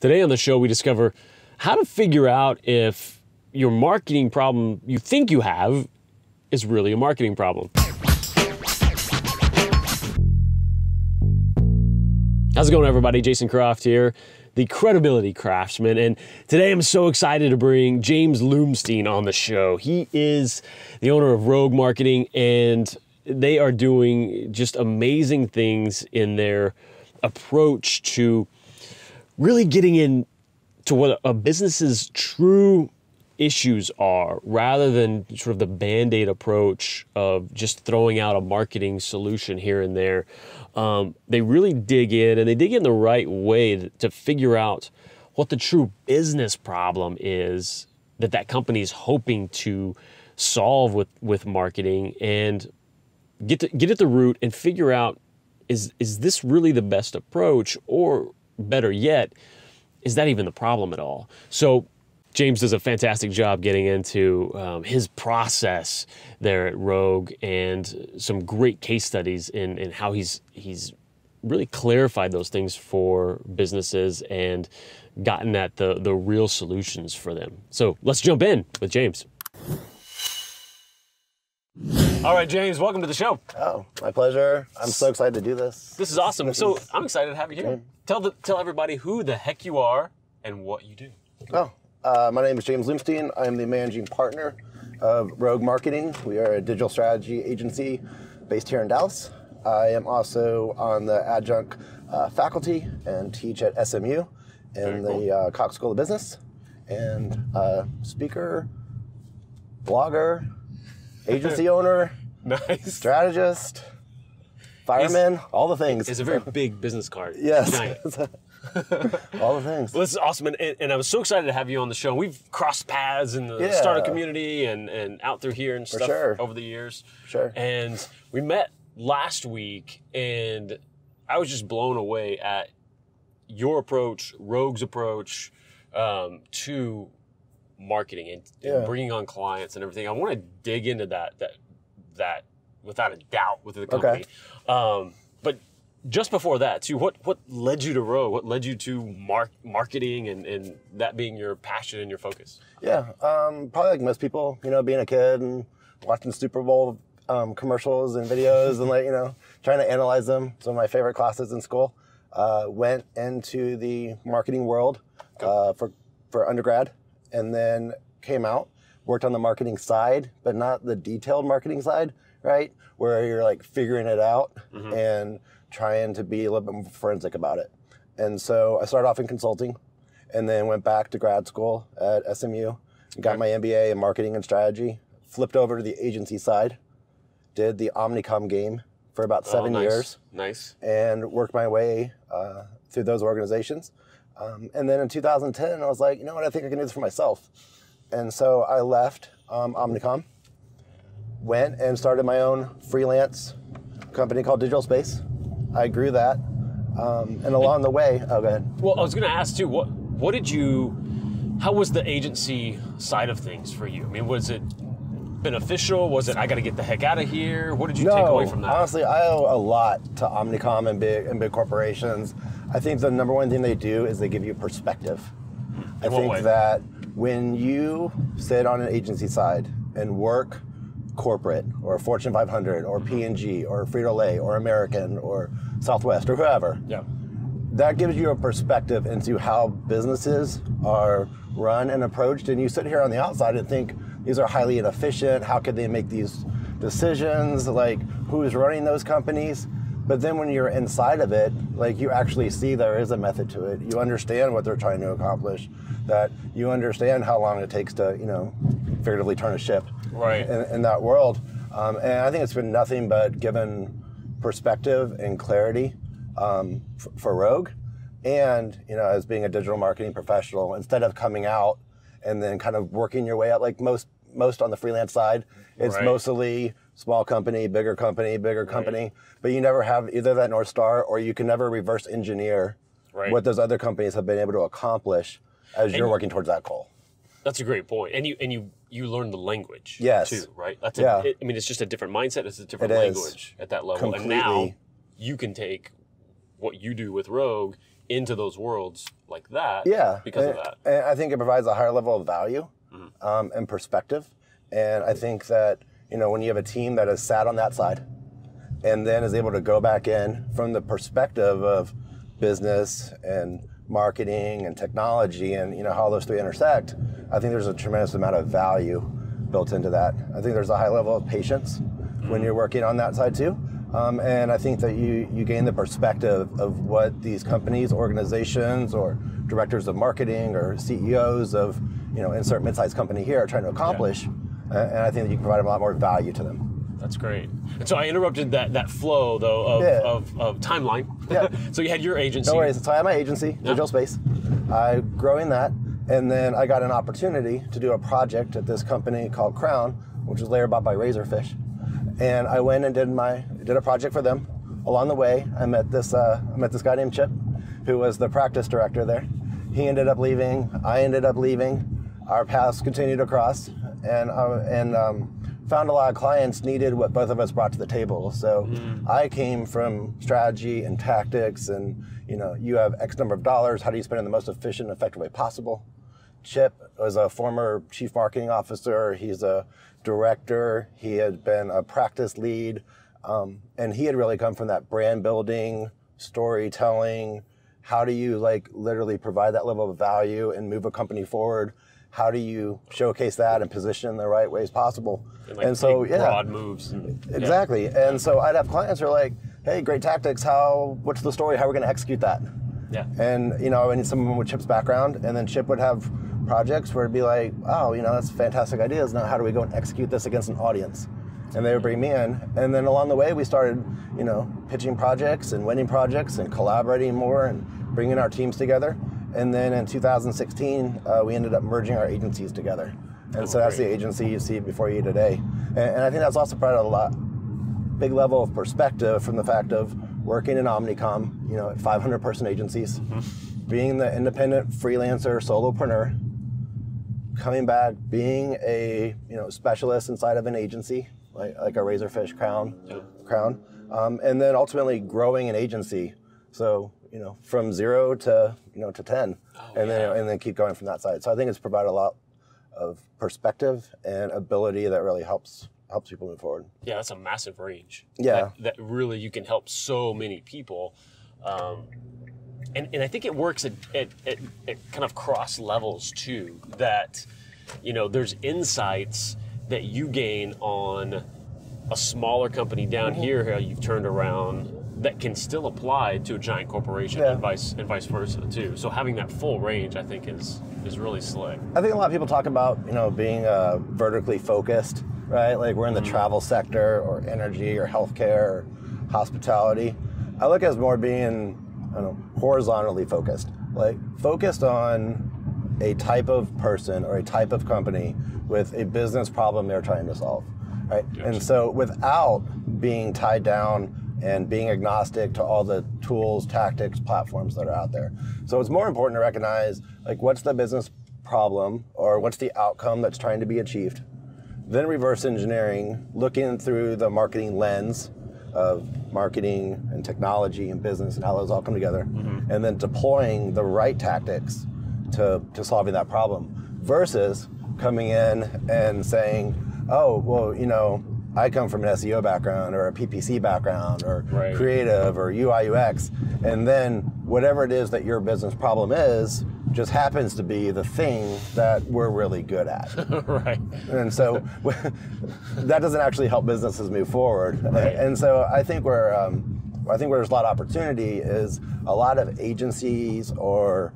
Today on the show, we discover how to figure out if your marketing problem you think you have is really a marketing problem. How's it going, everybody? Jason Croft here, the Credibility Craftsman, and today I'm so excited to bring James Loomstein on the show. He is the owner of Rogue Marketing, and they are doing just amazing things in their approach to really getting into what a business's true issues are, rather than sort of the Band-Aid approach of just throwing out a marketing solution here and there. They really dig in, and they dig in the right way to figure out what the true business problem is that company is hoping to solve with marketing, and get at the root and figure out, is this really the best approach, or better yet, is that even the problem at all? So James does a fantastic job getting into his process there at Rogue, and some great case studies in how he's really clarified those things for businesses and gotten at the real solutions for them. So let's jump in with James. All right, James, welcome to the show. Oh, my pleasure. I'm so excited to do this. This is awesome. So I'm excited to have you here. Tell everybody who the heck you are and what you do. My name is James Loomstein. I'm the managing partner of Rogue Marketing. We are a digital strategy agency based here in Dallas. I am also on the adjunct faculty and teach at SMU in the Cox School of Business, and speaker, blogger, agency owner, Nice. strategist, fireman, all the things. It's a very big business card. Yes. Giant. All the things. Well, this is awesome, and I was so excited to have you on the show. We've crossed paths in the startup community and out through here and stuff over the years. Sure. And we met last week, and I was just blown away at your approach, Rogue's approach to marketing and bringing on clients and everything. I want to dig into that without a doubt with the company. But just before that, too, what led you to Rogue? What led you to marketing and that being your passion and your focus? Yeah, probably like most people, being a kid and watching Super Bowl commercials and videos and trying to analyze them. Some of my favorite classes in school. Went into the marketing world for undergrad, and then came out, worked on the marketing side, but not the detailed marketing side, right? Where you're like figuring it out and trying to be a little bit more forensic about it. And so I started off in consulting, and then went back to grad school at SMU, got my MBA in marketing and strategy, flipped over to the agency side, did the Omnicom game for about 7 years. Nice. And worked my way through those organizations. And then in 2010, I was like, you know what, I think I can do this for myself. And so I left Omnicom, went and started my own freelance company called Digital Space. I grew that. And along the way, go ahead. Well, I was going to ask too, how was the agency side of things for you? I mean, was it beneficial? Was it, I got to get the heck out of here? What did you take away from that? Honestly, I owe a lot to Omnicom and big corporations. I think the number one thing they do is they give you perspective. I think that when you sit on an agency side and work corporate or Fortune 500 or P&G or Frito-Lay or American or Southwest or whoever, that gives you a perspective into how businesses are run and approached. And you sit here on the outside and think, these are highly inefficient. How could they make these decisions? Like, who's running those companies? But then when you're inside of it, like, you actually see there is a method to it. You understand what they're trying to accomplish, that you understand how long it takes to, figuratively turn a ship in that world. And I think it's been nothing but given perspective and clarity for Rogue. And, as being a digital marketing professional, instead of coming out and then kind of working your way out, like most on the freelance side, it's mostly small company, bigger company, but you never have either that North Star, or you can never reverse engineer what those other companies have been able to accomplish as you're working towards that goal. That's a great point. And you learn the language too, right? That's it's just a different mindset, it's a different language at that level. Completely. And now you can take what you do with Rogue into those worlds like that. Yeah, because of that. And I think it provides a higher level of value and perspective. And I think that, when you have a team that has sat on that side and then is able to go back in from the perspective of business and marketing and technology and, how those three intersect, I think there's a tremendous amount of value built into that. I think there's a high level of patience when you're working on that side too. And I think that you gain the perspective of what these companies, organizations, or directors of marketing or CEOs of, insert mid-sized company here are trying to accomplish. And I think that you can provide a lot more value to them. That's great. And so I interrupted that flow though of timeline. Yeah. So you had your agency. No worries. So I had my agency, Digital Space. I growing that, and then I got an opportunity to do a project at this company called Crown, which was later bought by Razorfish. And I went and did a project for them. Along the way, I met this guy named Chip, who was the practice director there. He ended up leaving. I ended up leaving. Our paths continued to cross, and found a lot of clients needed what both of us brought to the table. So I came from strategy and tactics, and you have X number of dollars. How do you spend it in the most efficient, effective way possible? Chip was a former chief marketing officer. He's a director. He had been a practice lead, and he had really come from that brand building, storytelling. How do you literally provide that level of value and move a company forward? How do you showcase that and position in the right ways possible? And so, broad moves. Exactly. Yeah. And so I'd have clients who are like, hey, great tactics. What's the story? How are we going to execute that? Yeah. And, I need someone with Chip's background. And then Chip would have projects where it'd be like, oh, that's fantastic ideas. Now, how do we go and execute this against an audience? And they would bring me in. And then along the way, we started, pitching projects and winning projects and collaborating more and bringing our teams together. And then in 2016, we ended up merging our agencies together. And so that's the agency you see before you today. And I think that's also provided a big level of perspective from the fact of working in Omnicom, at 500-person agencies, being the independent freelancer, solopreneur, coming back, being a specialist inside of an agency, like a Razorfish Crown, and then ultimately growing an agency. So from 0 to 10, and then keep going from that side. So I think it's provided a lot of perspective and ability that really helps people move forward. Yeah, that's a massive range. Yeah, that really you can help so many people, and I think it works at kind of cross levels too. That there's insights that you gain on a smaller company down here how you've turned around that can still apply to a giant corporation and vice versa too. So having that full range, I think, is really slick. I think a lot of people talk about being vertically focused, right? Like we're in the travel sector or energy or healthcare or hospitality. I look at it as more being horizontally focused, like focused on a type of person or a type of company with a business problem they're trying to solve, right? Gotcha. And so without being tied down and being agnostic to all the tools, tactics, platforms that are out there. So it's more important to recognize what's the business problem or what's the outcome that's trying to be achieved. Then reverse engineering, looking through the marketing lens of marketing and technology and business and how those all come together, and then deploying the right tactics to solving that problem versus coming in and saying, oh, well, I come from an SEO background or a PPC background or creative or UI UX, and then whatever it is that your business problem is just happens to be the thing that we're really good at. Right. And so that doesn't actually help businesses move forward. Right. And so I think where there's a lot of opportunity is a lot of agencies or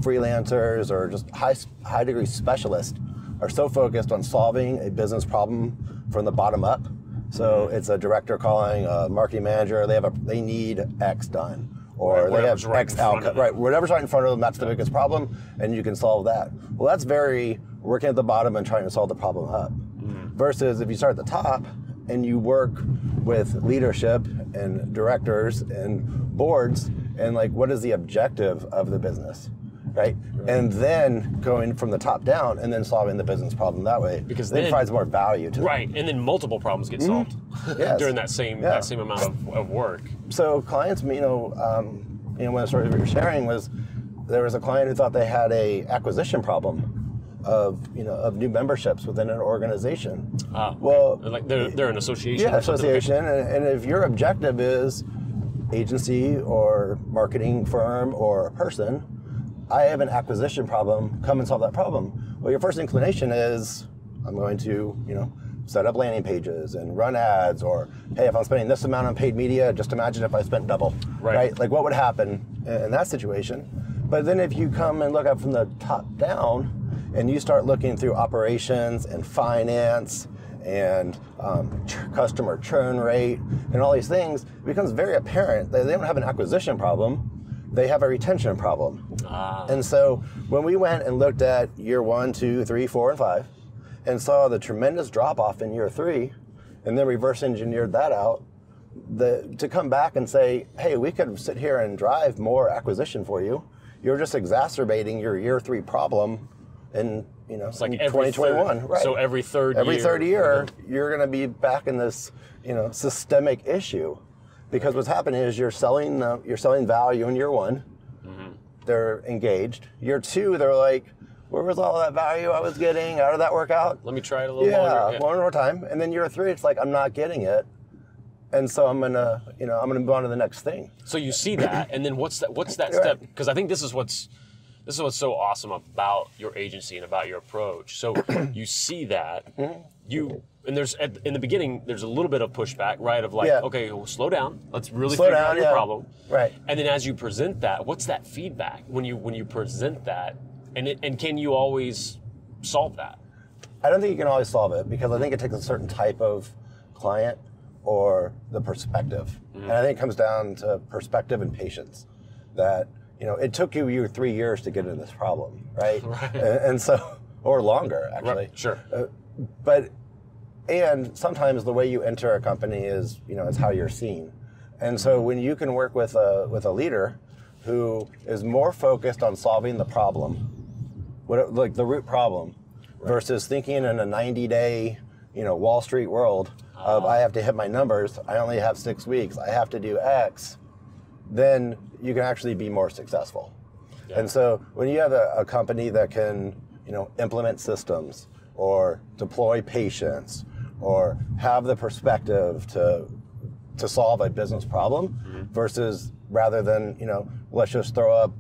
freelancers or just high degree specialists are so focused on solving a business problem from the bottom up. So it's a director calling a marketing manager. They need X done, or they have X outcome. Right, whatever's right in front of them, that's the biggest problem, and you can solve that. Well, that's very working at the bottom and trying to solve the problem up. Versus if you start at the top and you work with leadership and directors and boards, and what is the objective of the business? Right? And then going from the top down and then solving the business problem that way, because then it provides more value to them. Right, and then multiple problems get solved during that same amount of work. So clients, one of the stories we were sharing was there was a client who thought they had a acquisition problem of new memberships within an organization. Well, like they're an association. Yeah, association, and if your objective is agency or marketing firm or person, I have an acquisition problem, come and solve that problem. Well, your first inclination is, I'm going to, set up landing pages and run ads, or, hey, if I'm spending this amount on paid media, just imagine if I spent double, right? Like what would happen in that situation? But then if you come and look up from the top down and you start looking through operations and finance and customer churn rate and all these things, it becomes very apparent that they don't have an acquisition problem, they have a retention problem. And so when we went and looked at year 1, 2, 3, 4, and 5, and saw the tremendous drop-off in year 3, and then reverse engineered that out, to come back and say, hey, we could sit here and drive more acquisition for you, you're just exacerbating your year 3 problem in it's like in 2021. Right. So every third year, you're going to be back in this systemic issue, because what's happening is you're selling value in year 1. They're engaged. Year 2, they're like, where was all that value I was getting? How did that work out? Let me try it a little longer. One more time. And then year 3, it's like, I'm not getting it. And so I'm gonna move on to the next thing. So you see that, and then what's that step? Because I think this is what's so awesome about your agency and about your approach. So you see that, and there's in the beginning there's a little bit of pushback, right? Of like, okay, well, slow down. Let's really figure out your problem. Right. And then as you present that, what's that feedback when you present that, and can you always solve that? I don't think you can always solve it, because I think it takes a certain type of client or the perspective. And I think it comes down to perspective and patience. That, it took you 3 years to get into this problem, right? And so, or longer, actually. Right. Sure. And sometimes the way you enter a company is, is how you're seen. And so when you can work with a leader who is more focused on solving the problem, like the root problem, versus thinking in a 90-day, Wall Street world of I have to hit my numbers, I only have 6 weeks, I have to do X, then you can actually be more successful. And so when you have a company that can, implement systems or deploy patience or have the perspective to solve a business problem, versus rather than, let's just throw up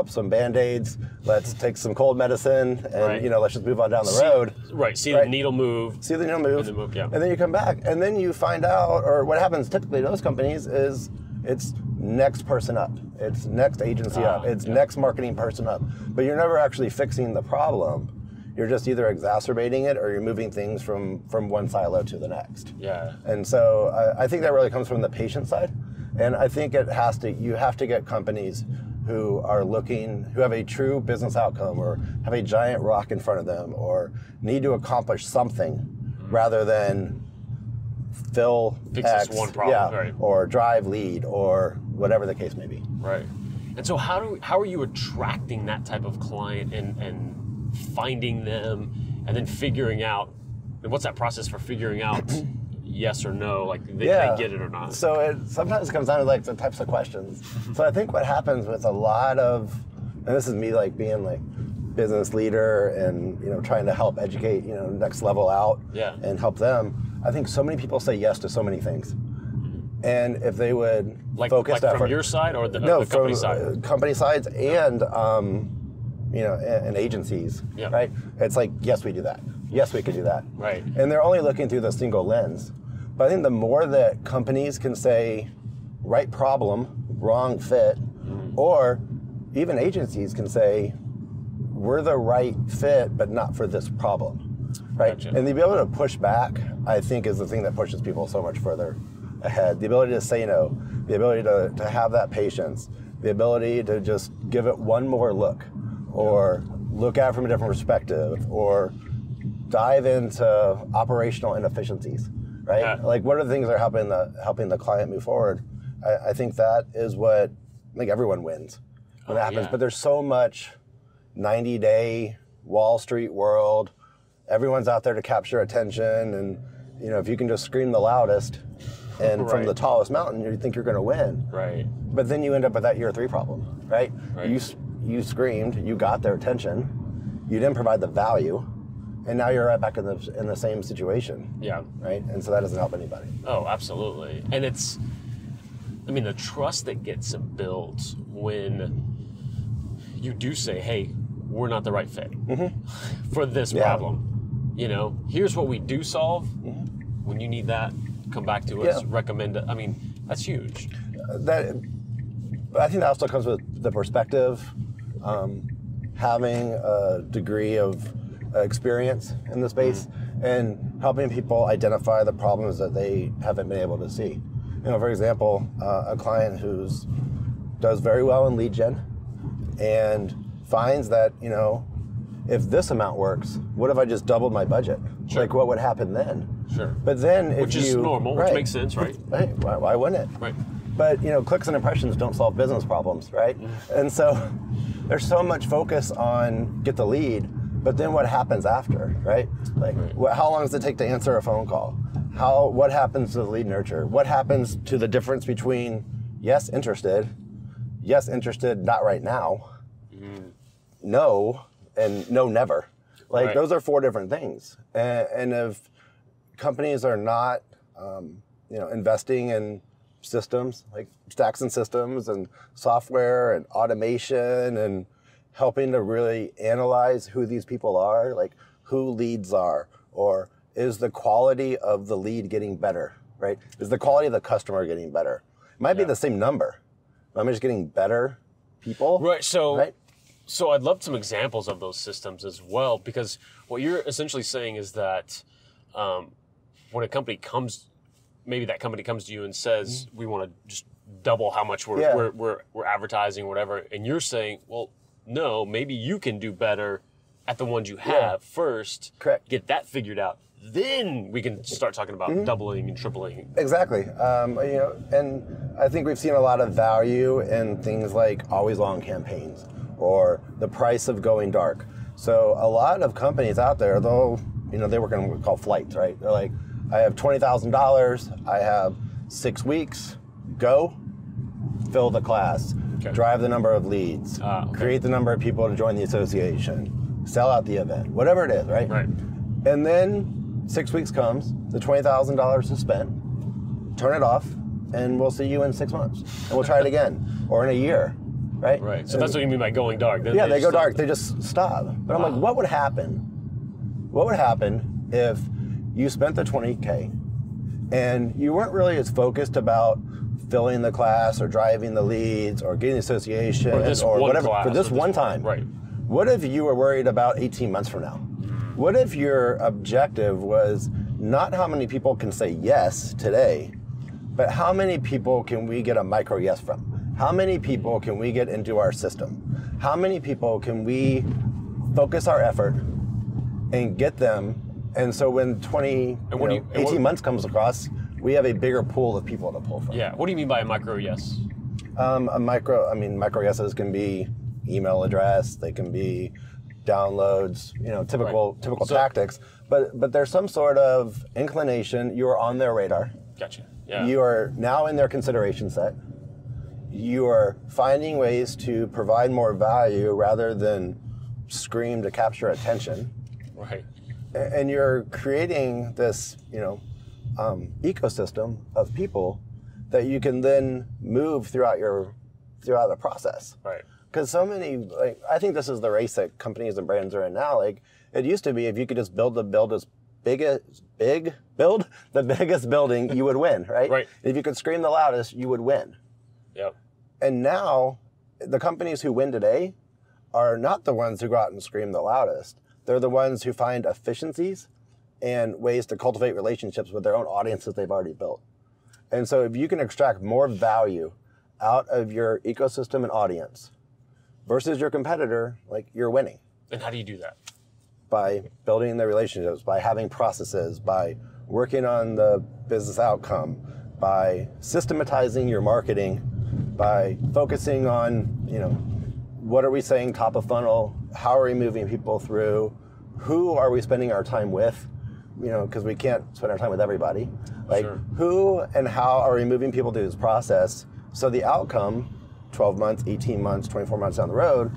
some Band-Aids, let's take some cold medicine, and let's just move on down the road. See the needle move. See the needle move. And then you come back, and then you find out, or what happens typically to those companies is it's next person up. It's next agency up. It's next marketing person up. But you're never actually fixing the problem. You're just either exacerbating it or you're moving things from one silo to the next. And so I think that really comes from the patient side. And I think you have to get companies who have a true business outcome, or have a giant rock in front of them, or need to accomplish something rather than fix this one problem, or drive lead, or whatever the case may be. Right. And so how are you attracting that type of client and finding them, and then figuring out, and what's that process for figuring out yes or no, like they get it or not? So sometimes it comes down to like the types of questions. So I think what happens with a lot of, and this is me like being like business leader and trying to help educate next level out and help them. I think so many people say yes to so many things, and if they would focus effort from your side or the company side, company sides and and agencies, right? It's like, yes, we do that. Yes, we could do that. Right. And they're only looking through the single lens. But I think the more that companies can say, right problem, wrong fit, or even agencies can say, we're the right fit, but not for this problem, right? Gotcha. And to be able to push back, I think, is the thing that pushes people so much further ahead. The ability to say no, the ability to have that patience, the ability to just give it one more look, or look at it from a different perspective, or dive into operational inefficiencies, right? Like, what are the things that are helping the client move forward? I think that is what, like, everyone wins when that happens. But there's so much 90-day Wall Street world. Everyone's out there to capture attention, and if you can just scream the loudest, and from the tallest mountain, you think you're going to win. Right. But then you end up with that year 3 problem, right? You screamed, you got their attention, you didn't provide the value, and now you're right back in the same situation. Yeah. Right? And so that doesn't help anybody. Oh, absolutely. And the trust that gets built when you do say, hey, we're not the right fit for this problem. You know, here's what we do solve. When you need that, come back to us, recommend it. I mean, that's huge. I think that also comes with the perspective, having a degree of experience in the space, and helping people identify the problems that they haven't been able to see. You know, for example, a client who's does very well in lead gen and finds that, you know, if this amount works, what if I just doubled my budget? Sure. Like, what would happen then? Sure. But then if which is normal, which makes sense, right? Right. Why wouldn't it? Right. But, you know, clicks and impressions don't solve business problems, right? And so there's so much focus on get the lead, but then what happens after, right? Like, how long does it take to answer a phone call? What happens to the lead nurture? What happens to the difference between yes, interested, not right now, no, and no, never. Like, those are 4 different things. And if companies are not, investing in systems, like stacks and systems and software and automation and helping to really analyze who these people are, like who leads are, or is the quality of the lead getting better, right? Is the quality of the customer getting better? It might be the same number. I'm just getting better people. Right, so I'd love some examples of those systems as well, because what you're essentially saying is that when a company comes, maybe that company comes to you and says, we want to just double how much we're advertising, whatever, and you're saying, well, no, maybe you can do better at the ones you have first. Correct. Get that figured out. Then we can start talking about doubling and tripling. Exactly. And I think we've seen a lot of value in things like always on campaigns or the price of going dark. So a lot of companies out there, though, they work on what we call flights, right? They're like, I have $20,000, I have 6 weeks, go, fill the class, drive the number of leads, create the number of people to join the association, sell out the event, whatever it is, right? Right. And then 6 weeks comes, the $20,000 is spent, turn it off, and we'll see you in 6 months. And we'll try it again, or in a year, right? Right, so that's what you mean by going dark. Then they go dark, they just stop. But I'm like, what would happen? What would happen if you spent the $20K and you weren't really as focused about filling the class or driving the leads or getting the association or whatever for this one time? Right. What if you were worried about 18 months from now? What if your objective was not how many people can say yes today, but how many people can we get a micro yes from? How many people can we get into our system? How many people can we focus our effort and get them? And so when 18 months comes across, we have a bigger pool of people to pull from. Yeah. What do you mean by a micro yes? Micro yeses can be email address, they can be downloads, typical tactics. But there's some sort of inclination. You are on their radar. Gotcha. Yeah. You are now in their consideration set. You are finding ways to provide more value rather than scream to capture attention. Right. And you're creating this, ecosystem of people that you can then move throughout the process. Right. Because so many, I think this is the race that companies and brands are in now. Like, it used to be if you could just build the biggest building, you would win, right? Right. If you could scream the loudest, you would win. Yep. And now, the companies who win today are not the ones who go out and scream the loudest. They're the ones who find efficiencies and ways to cultivate relationships with their own audiences they've already built. And so if you can extract more value out of your ecosystem and audience versus your competitor, you're winning. And how do you do that? By building the relationships, by having processes, by working on the business outcome, by systematizing your marketing, by focusing on, what are we saying top of funnel? How are we moving people through? Who are we spending our time with? Because we can't spend our time with everybody. Like, who and how are we moving people through this process so the outcome, 12 months, 18 months, 24 months down the road,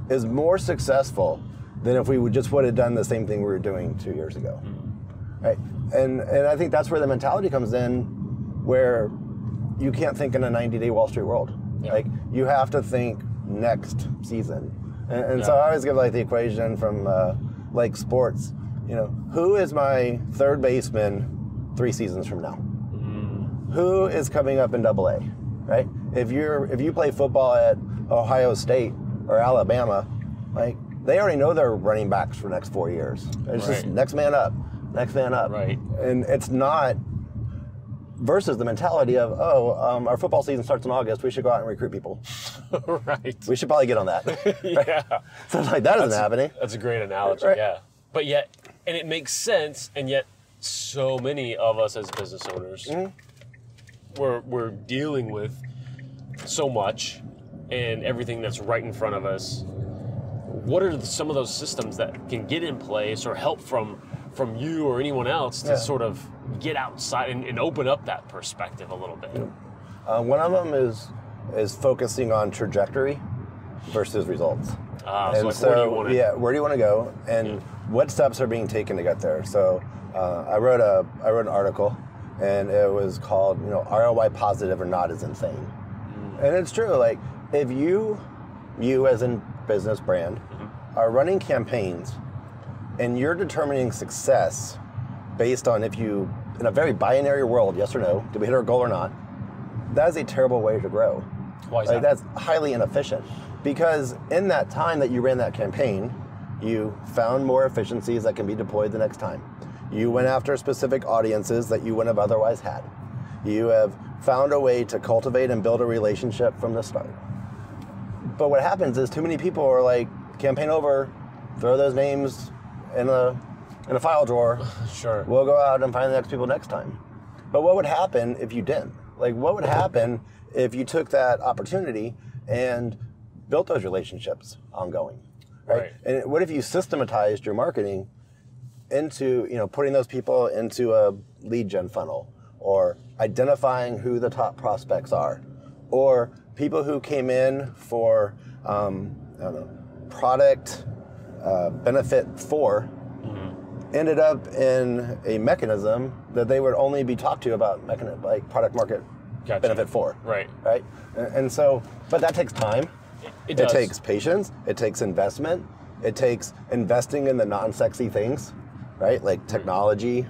is more successful than if we would have done the same thing we were doing 2 years ago, right? And I think that's where the mentality comes in, where you can't think in a 90-day Wall Street world. Yeah. Like, you have to think next season. And so I always give like the equation from like sports. You know, who is my third baseman 3 seasons from now? Who is coming up in AA, right? If you play football at Ohio State or Alabama, like, they already know their running backs for the next 4 years. It's just next man up. Right. And it's not versus the mentality of, our football season starts in August, we should go out and recruit people. Right. We should probably get on that. Yeah. So it's like, that isn't happening. That's a great analogy, right. Yeah. But yet, and it makes sense, and yet so many of us as business owners, we're dealing with so much and everything that's right in front of us. What are some of those systems that can get in place or help from you or anyone else to sort of get outside and open up that perspective a little bit? One of them is focusing on trajectory versus results. So like, where do you want to? Yeah, where do you want to go, and what steps are being taken to get there? So I wrote an article, and it was called, ROI positive or not is insane. And it's true. Like, if you as in business brand are running campaigns and you're determining success based on if you, in a very binary world, yes or no, did we hit our goal or not, that is a terrible way to grow. Why is that? That's highly inefficient, because in that time that you ran that campaign, you found more efficiencies that can be deployed the next time. You went after specific audiences that you wouldn't have otherwise had. You have found a way to cultivate and build a relationship from the start. But what happens is too many people are like, campaign over, throw those names in a file drawer. Sure. We'll go out and find the next people next time. But what would happen if you didn't? Like, what would happen if you took that opportunity and built those relationships ongoing, right? And what if you systematized your marketing into, putting those people into a lead gen funnel, or identifying who the top prospects are, or people who came in for, product benefit 4, ended up in a mechanism that they would only be talked to about like product market benefit 4. Right. And so, but that takes time. It does. It takes patience. It takes investment. It takes investing in the non-sexy things, right? Like technology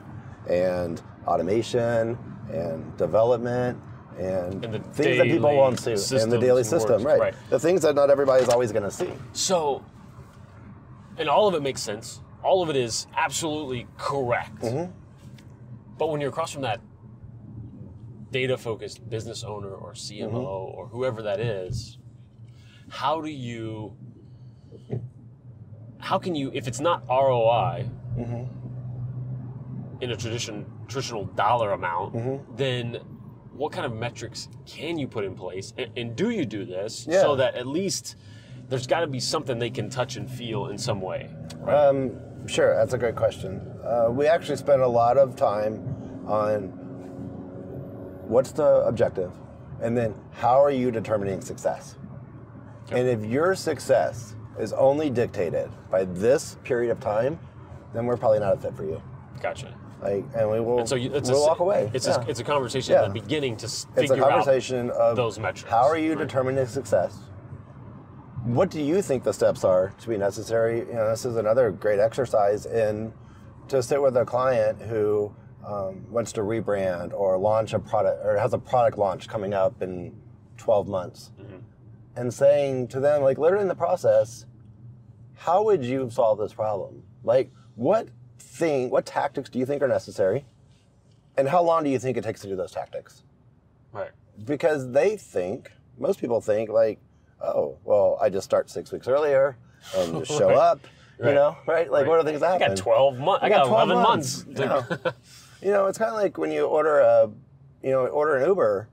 and automation and development and the things that people won't see, and the daily system, right? The things that not everybody's always going to see. So, and all of it makes sense. All of it is absolutely correct. But when you're across from that data-focused business owner or CMO or whoever that is, how can you, if it's not ROI in a traditional dollar amount, then what kind of metrics can you put in place? And do you do this so that at least there's got to be something they can touch and feel in some way? Right? Sure, that's a great question. We actually spend a lot of time on what's the objective, and then how are you determining success? Okay. And if your success is only dictated by this period of time, then we're probably not a fit for you. Gotcha. And we will. And so we'll walk away. It's a conversation at the beginning to figure out those metrics. How are you determining success? What do you think the steps are to be necessary? This is another great exercise in to sit with a client who wants to rebrand or launch a product, or has a product launch coming up in 12 months, and saying to them, like, literally in the process, how would you solve this problem? Like, what tactics do you think are necessary, and how long do you think it takes to do those tactics? Right. Because most people think like, oh, well, I just start 6 weeks earlier and just show up, right? Like, what are things that happen? I got 12 months. I got 11 months. It's kind of like when you order an Uber,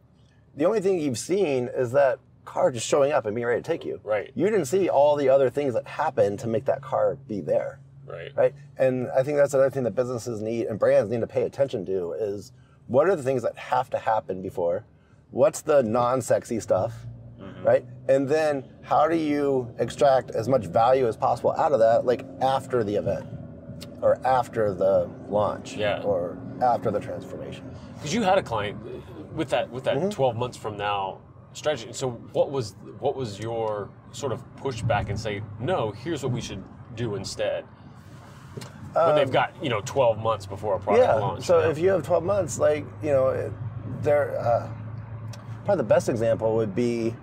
the only thing you've seen is that car just showing up and being ready to take you. Right. You didn't see all the other things that happened to make that car be there. Right. And I think that's another thing that businesses need and brands need to pay attention to is, what are the things that have to happen before? What's the non-sexy stuff, right? And then how do you extract as much value as possible out of that, like after the event, or after the launch, or after the transformation? Because you had a client with that 12 months from now strategy. So what was your sort of pushback and say, no, here's what we should do instead? When they've got 12 months before a product launch. So if you have 12 months, like they're probably the best example would be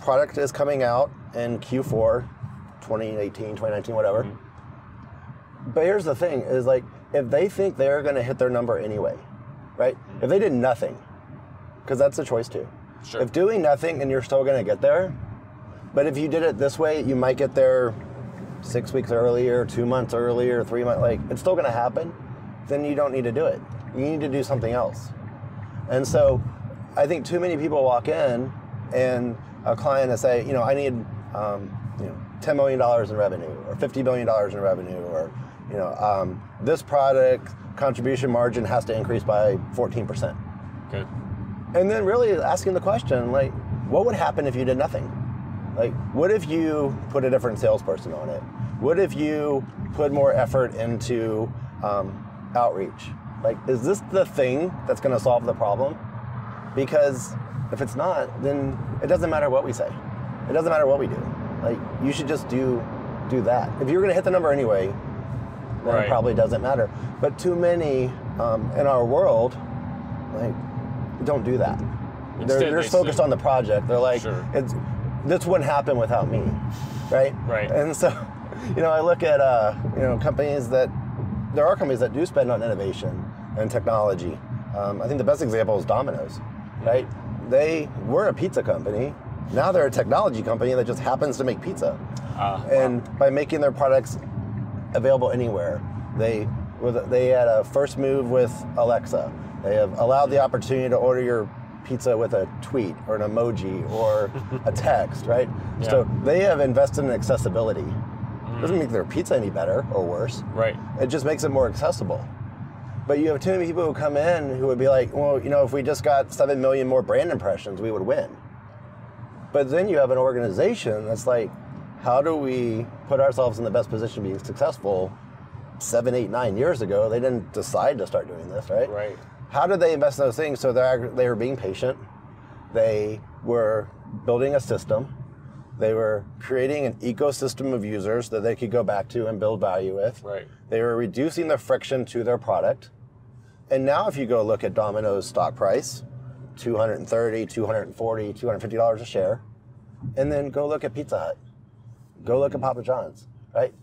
product is coming out in Q4, 2018, 2019, whatever. But here's the thing: is like if they think they're going to hit their number anyway, right? If they did nothing, because that's a choice too. Sure. If doing nothing and you're still going to get there, but if you did it this way, you might get there 6 weeks earlier, 2 months earlier, 3 months, like it's still gonna happen, then you don't need to do it. You need to do something else. And so I think too many people walk in and a client will say, I need $10 million in revenue or $50 million in revenue, or this product contribution margin has to increase by 14%. Okay. And then really asking the question, like, what would happen if you did nothing? Like, what if you put a different salesperson on it? What if you put more effort into outreach? Like, is this the thing that's going to solve the problem? Because if it's not, then it doesn't matter what we say. It doesn't matter what we do. Like, you should just do that. If you're going to hit the number anyway, then it probably doesn't matter. But too many in our world, like, don't do that. They're focused on the project. They're like, this wouldn't happen without me, right? Right. And so, I look at companies there are companies that do spend on innovation and technology. I think the best example is Domino's, right? They were a pizza company. Now they're a technology company that just happens to make pizza. And by making their products available anywhere, they had a first move with Alexa. They have allowed the opportunity to order your pizza with a tweet or an emoji or a text, right? Yeah. So they have invested in accessibility. Doesn't make their pizza any better or worse. Right. It just makes it more accessible. But you have too many people who come in who would be like, well, if we just got 7 million more brand impressions, we would win. But then you have an organization that's like, how do we put ourselves in the best position to be successful? 7, 8, 9 years ago, they didn't decide to start doing this, right? Right. How did they invest in those things? So they were being patient. They were building a system. They were creating an ecosystem of users that they could go back to and build value with. Right. They were reducing the friction to their product. And now if you go look at Domino's stock price, $230, $240, $250 a share, and then go look at Pizza Hut, go look at Papa John's, right?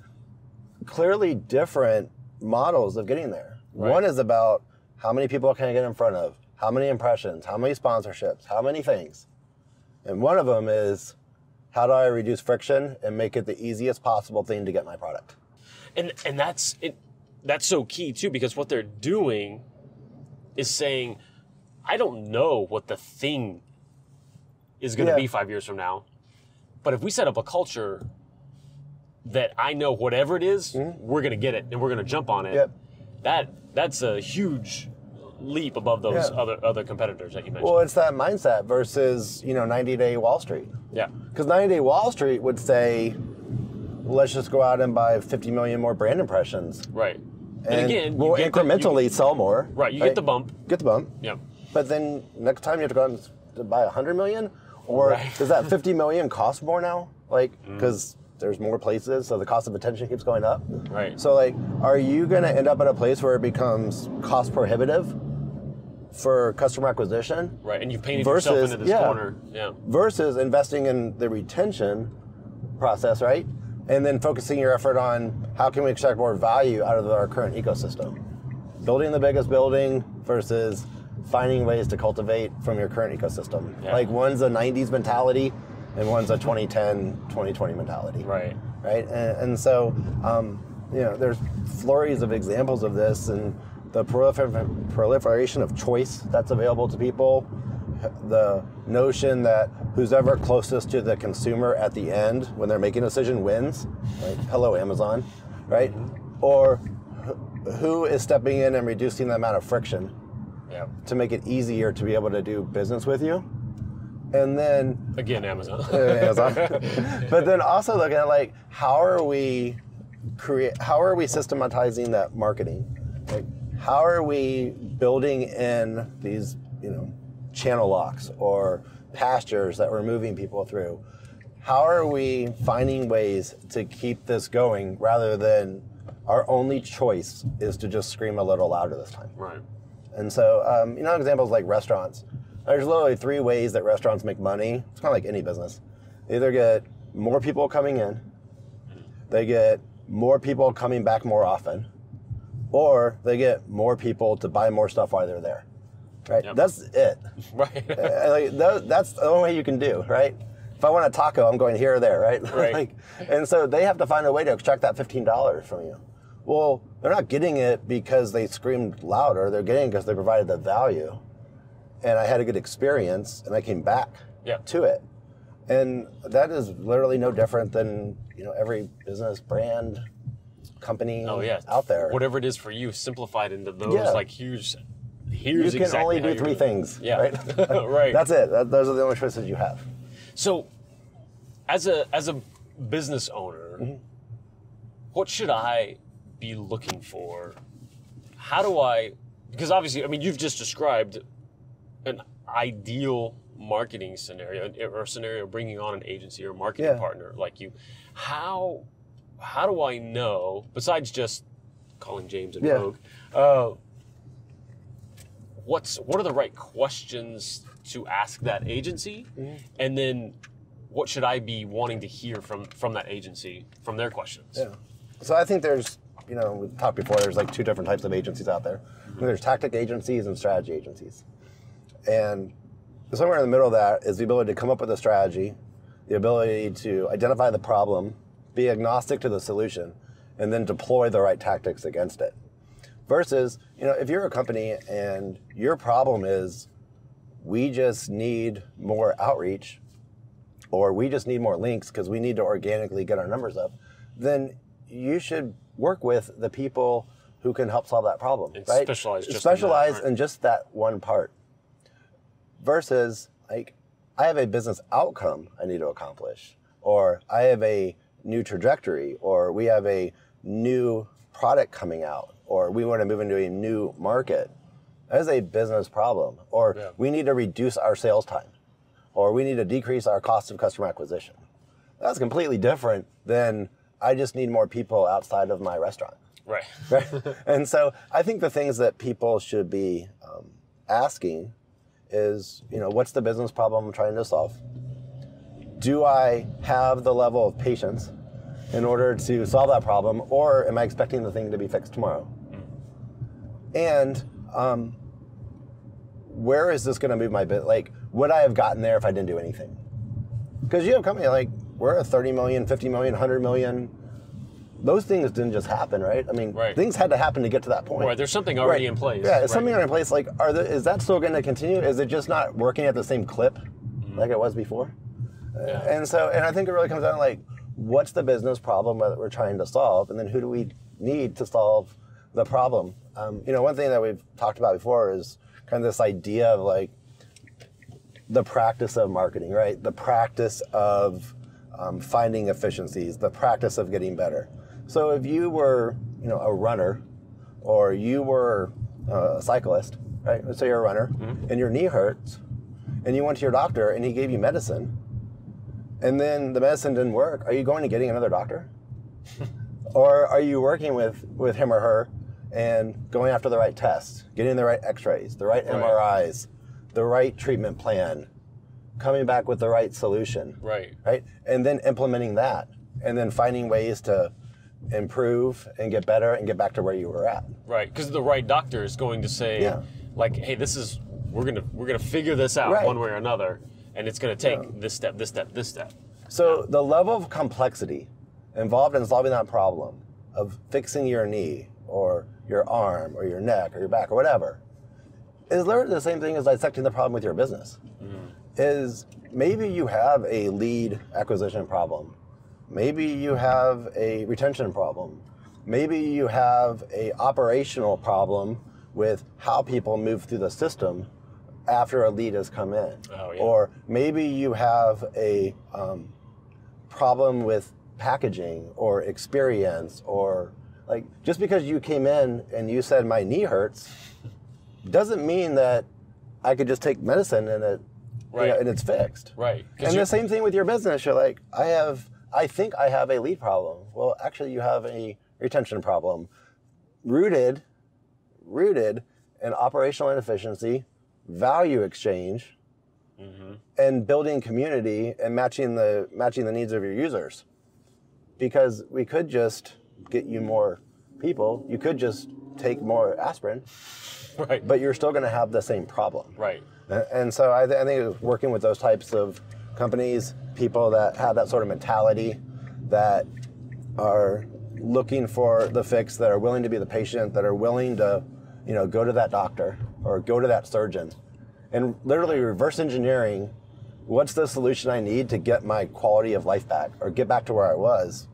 Clearly different models of getting there. Right. One is about how many people can I get in front of, how many impressions, how many sponsorships, how many things. And one of them is, how do I reduce friction and make it the easiest possible thing to get my product? And that's so key too, because what they're doing is saying, I don't know what the thing is going to be 5 years from now, but if we set up a culture that I know whatever it is, we're going to get it and we're going to jump on it. Yep. That's a huge leap above those other competitors that you mentioned. Well, it's that mindset versus 90-day Wall Street. Yeah. Because 90-day Wall Street would say, let's just go out and buy 50 million more brand impressions. Right. And again, we'll incrementally sell more. Right. You get the bump. Get the bump. Yeah. But then next time you have to go out and buy 100 million, or does that 50 million cost more now? Like, because there's more places, so the cost of attention keeps going up. Right. So like, are you going to end up at a place where it becomes cost prohibitive for customer acquisition? Right, and you've painted yourself into this corner. Yeah. Versus investing in the retention process, right? And then focusing your effort on how can we extract more value out of our current ecosystem. Building the biggest building versus finding ways to cultivate from your current ecosystem. Yeah. Like one's a 90s mentality and one's a 2010, 2020 mentality. Right. Right, and so, there's flurries of examples of this, and the proliferation of choice that's available to people, the notion that who's ever closest to the consumer at the end when they're making a decision wins, like hello Amazon, right? Or who is stepping in and reducing the amount of friction to make it easier to be able to do business with you. And then again, Amazon. But then also looking at like how are we systematizing that marketing? Like how are we building in these, channel locks or pastures that we're moving people through? How are we finding ways to keep this going rather than our only choice is to just scream a little louder this time? Right. And so, examples like restaurants. There's literally 3 ways that restaurants make money. It's kind of like any business. They either get more people coming in, they get more people coming back more often, or they get more people to buy more stuff while they're there. Right? Yep. That's it. Right. That's the only way you can do, right? If I want a taco, I'm going here or there, right? Right. And so they have to find a way to extract that $15 from you. Well, they're not getting it because they screamed louder. They're getting it because they provided the value. And I had a good experience, and I came back to it. And that is literally no different than, every business, brand, company out there. Whatever it is for you, simplified into those here's you can only do 3 things, right? Right. That's it. Those are the only choices you have. So, as a business owner, what should I be looking for? How do I? Because obviously, you've just described an ideal marketing scenario, or a scenario bringing on an agency or marketing partner like you. How do I know, besides just calling James and Rogue, what are the right questions to ask that agency? And then what should I be wanting to hear from that agency, from their questions? Yeah. So I think there's, we talked before, there's like 2 different types of agencies out there. There's tactic agencies and strategy agencies. And somewhere in the middle of that is the ability to come up with a strategy, the ability to identify the problem, be agnostic to the solution, and then deploy the right tactics against it. Versus, if you're a company and your problem is we just need more outreach, or we just need more links because we need to organically get our numbers up, then you should work with the people who can help solve that problem, and right? Specialize in just that one part. Versus, like, I have a business outcome I need to accomplish, or I have a new trajectory, or we have a new product coming out, or we want to move into a new market. That is a business problem. Or we need to reduce our sales time, or we need to decrease our cost of customer acquisition. That's completely different than I just need more people outside of my restaurant. Right. And so I think the things that people should be asking is, what's the business problem I'm trying to solve? Do I have the level of patience in order to solve that problem, or am I expecting the thing to be fixed tomorrow? And where is this going to move my bit? Like, would I have gotten there if I didn't do anything? Because you have a company like, we're at 30 million, 50 million, 100 million. Those things didn't just happen, right? Things had to happen to get to that point. Right, there's something already in place. Yeah, it's something already in place. Like, is that still going to continue? Is it just not working at the same clip like it was before? And I think it really comes down to, like, what's the business problem that we're trying to solve, and then who do we need to solve the problem? One thing that we've talked about before is kind of this idea of, like, the practice of marketing, right? The practice of finding efficiencies, the practice of getting better. So if you were, a runner, or you were a cyclist, right? Let's say you're a runner, and your knee hurts, and you went to your doctor, and he gave you medicine, and then the medicine didn't work. Are you going and getting another doctor? Or are you working with him or her and going after the right tests, getting the right x-rays, the right MRIs, the right treatment plan, coming back with the right solution, right? And then implementing that, and then finding ways to improve and get better and get back to where you were at. Right, because the right doctor is going to say, like, hey, we're gonna figure this out one way or another, and it's gonna take this step, this step, this step. So the level of complexity involved in solving that problem of fixing your knee or your arm or your neck or your back or whatever is literally the same thing as dissecting the problem with your business. Is maybe you have a lead acquisition problem. Maybe you have a retention problem. Maybe you have a operational problem with how people move through the system after a lead has come in. Oh, yeah. Or maybe you have a problem with packaging or experience, or like, just because you came in and you said my knee hurts doesn't mean that I could just take medicine and it, right. You know, and it's fixed. Right. And the same thing with your business. You're like, I think I have a lead problem. Well, actually you have a retention problem rooted in operational inefficiency, value exchange, and building community and matching the needs of your users. Because we could just get you more people. You could just take more aspirin, right? But you're still going to have the same problem, right? And so I think it was working with those types of companies, people that have that sort of mentality, that are looking for the fix, that are willing to be the patient, that are willing to, you know, go to that doctor or go to that surgeon, and literally reverse engineering. What's the solution I need to get my quality of life back or get back to where I was?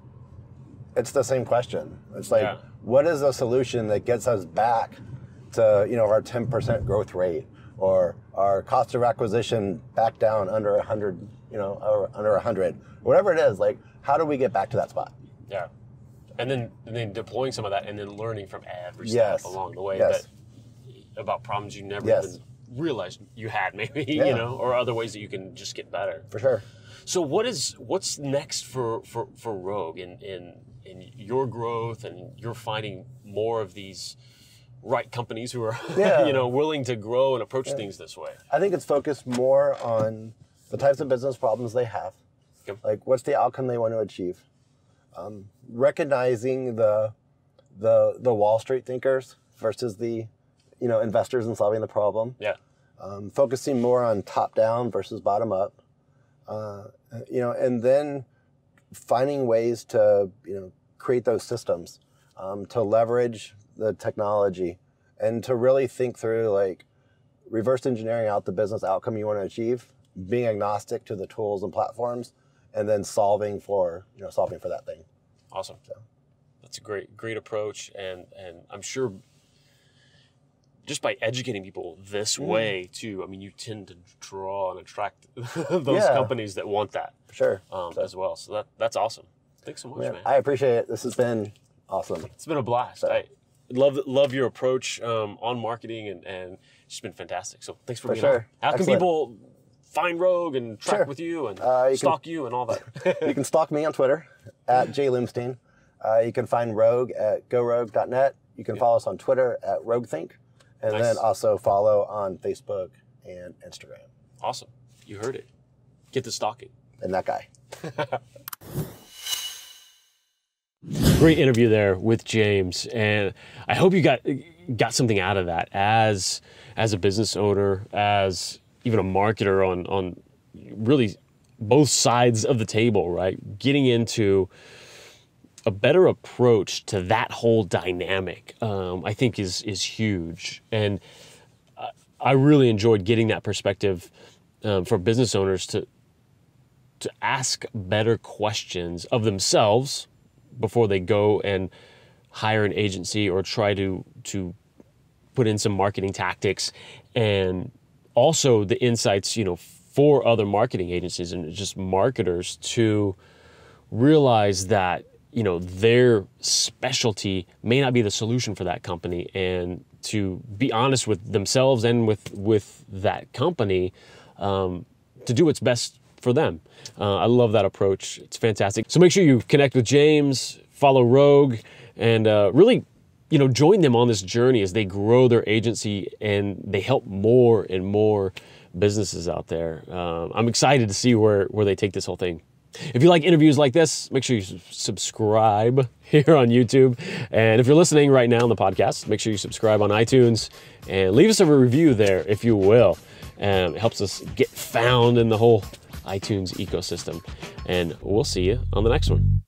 It's the same question. It's like, what is a solution that gets us back to, you know, our 10% growth rate, or our cost of acquisition back down under 100, you know, or under 100, whatever it is. Like, how do we get back to that spot? Yeah. And then deploying some of that, and then learning from every step along the way that about problems you never even realized you had, maybe, you know, or other ways that you can just get better. For sure. So what's next for Rogue in your growth, and you're finding more of these right companies who are you know, willing to grow and approach things this way? I think it's focused more on the types of business problems they have. Okay. Like, what's the outcome they want to achieve? Recognizing the Wall Street thinkers versus the, you know, investors in solving the problem. Yeah. Focusing more on top down versus bottom up. You know, and then finding ways to, you know, create those systems, to leverage the technology, and to really think through, like, reverse engineering out the business outcome you want to achieve, being agnostic to the tools and platforms, and then solving for that thing. Awesome. So that's a great approach, and I'm sure just by educating people this way too, I mean, you tend to draw and attract those companies that want that. For sure. As well. So that's awesome. Thanks so much, man. I appreciate it. This has been awesome. It's been a blast. So. I love your approach on marketing, and it's just been fantastic. So thanks for being on. How can people find Rogue and track with you and stalk you and all that? You can stalk me on Twitter at @Loomstein. You can find Rogue at gorogue.net. You can follow us on Twitter at RogueThink. And then also follow on Facebook and Instagram. Awesome. You heard it. Get the stalking. And that guy. Great interview there with James. And I hope you got something out of that as a business owner, as even a marketer on really both sides of the table, right? Getting into a better approach to that whole dynamic, I think is huge. And I really enjoyed getting that perspective for business owners to ask better questions of themselves before they go and hire an agency or try to put in some marketing tactics, and also the insights, you know, for other marketing agencies and just marketers to realize that, you know, their specialty may not be the solution for that company, and to be honest with themselves and with that company to do what's best for them. I love that approach. It's fantastic. So make sure you connect with James, follow Rogue, and really, you know, join them on this journey as they grow their agency and they help more and more businesses out there. I'm excited to see where they take this whole thing. If you like interviews like this, make sure you subscribe here on YouTube. And if you're listening right now on the podcast, make sure you subscribe on iTunes and leave us a review there, if you will. It helps us get found in the whole iTunes ecosystem. And we'll see you on the next one.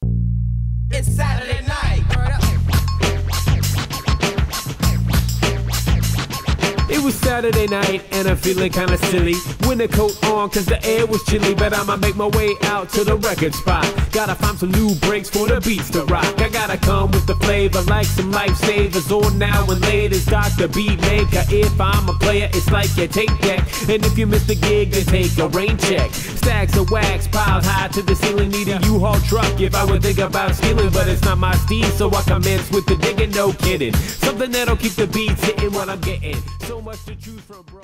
It's Saturday night. It was Saturday night and I'm feeling kinda silly. Winter coat on cause the air was chilly, but I'ma make my way out to the record spot. Gotta find some new breaks for the beats to rock. I gotta gotta come with the flavor like some lifesavers. On now and later's Dr. Beatmaker. If I'm a player, it's like your tape deck. And if you miss the gig, then take a rain check. Stacks of wax piled high to the ceiling, need a U-Haul truck if I would think about stealing. But it's not my steed, so I commence with the digging, no kidding. Something that'll keep the beats hitting what I'm getting. So much to choose from, bro.